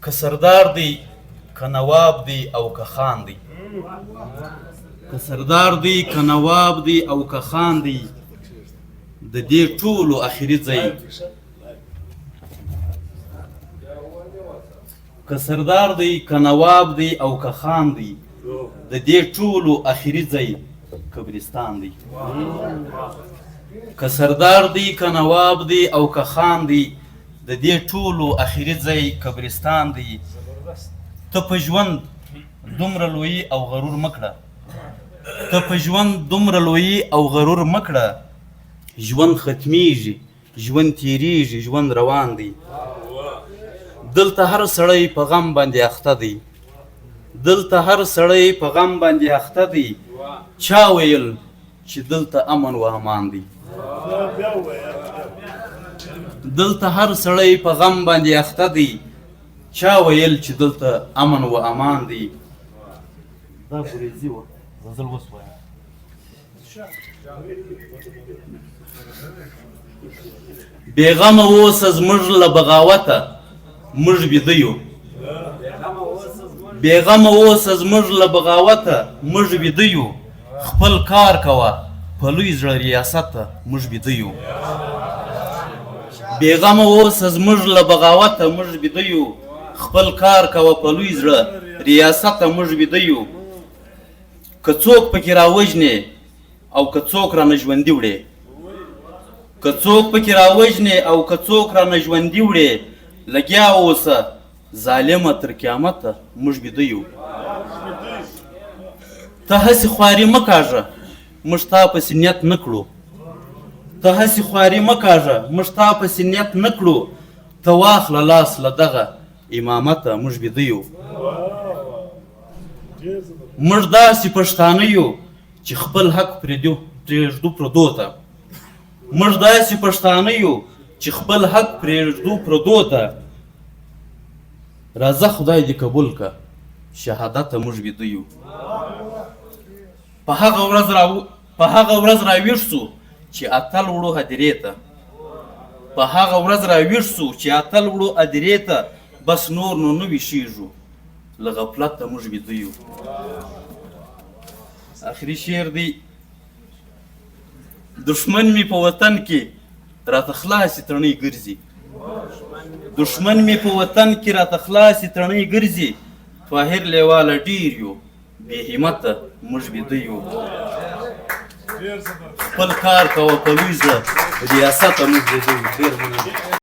که سردار دی که نواب دی او که خان دی، که سردار دی که نواب دی او که خان دی، د دې ټولو اخري ځای. که سردار دی که نواب دی او که خان دی، د دې ټولو اخري ځای قبرستان دی. که سردار دی که نواب دی او که خان دی، د دې ټولو اخري ځای قبرستان دی. ته په ژوند دومره لویي او غرور مه کړه، ته په ژوند دومره لویي او غرور مه کړه. ژوند ختمیږي، ژوند تیریږي، ژوند روان دی. دلته هر سړی په غم باندې اخته دی، دلته هر سړی په غم باندې اخته دی. چا ویل چې دلته امن و امان دی، دلته هر سړی په غم باندې اخته دی. چا ویل چې دلته امن و امان دی. دا ګریزي وه، غزل اوس وایم. بېغمه اوسه زموږ له بغاوته موږ بیده یو، بېغمه اوسه زموږ له بغاوته موږ بیده یو. خپل کار کوه په لوی زړه ریاسته موږ بیده یو. بېغمه اوسه زموږ له بغاوته موږ بیده یو. خپل کار کوه په لوی زړه ریاسته موږ بیده یو. که څوک پکې راوژنې او که څوک رانه ژوندي وړې، که څوک پکې راوژنې او که څوک رانه ژوندي وړې، لګیا اوسه ظالمه تر قیامته موږ بیده یو. ته هسې خواري مه کاږه موږ ستا پسې نیت نه کړو، ته هسې خواري مه کاږه موږ ستا پسې نیت نه کړو. ته واخله لاس له دغه امامته موږ بیده یو. موږ داسې پښتانه یو چې خپل حق پرېږدو پردو ته، موږ داسې پښتانه یو چې خپل حق پرېږدو پردو ته. راځه خدای دې قبول که شهادته موږ بیده یو. په هغه ورځ راویښ سو چې اتل وړو هدیرې ته، په هغه ورځ راویښ سو چې اتل وړو هدیرې ته. بس نور نو نه ویښیږو له غفلته موږ بیده یو. آخري شعر دی. دشمن می په وطن کې راته خلاصې تڼۍ ګرځي، دشمن می په وطن کې راته خلاصې تڼۍ ګرځي. طاهر لیواله ډېر یو بې همته موږ بیده یو. خپل کار کوه په لوی زړه ریاسته موږ بیده یو. ډېر مننه.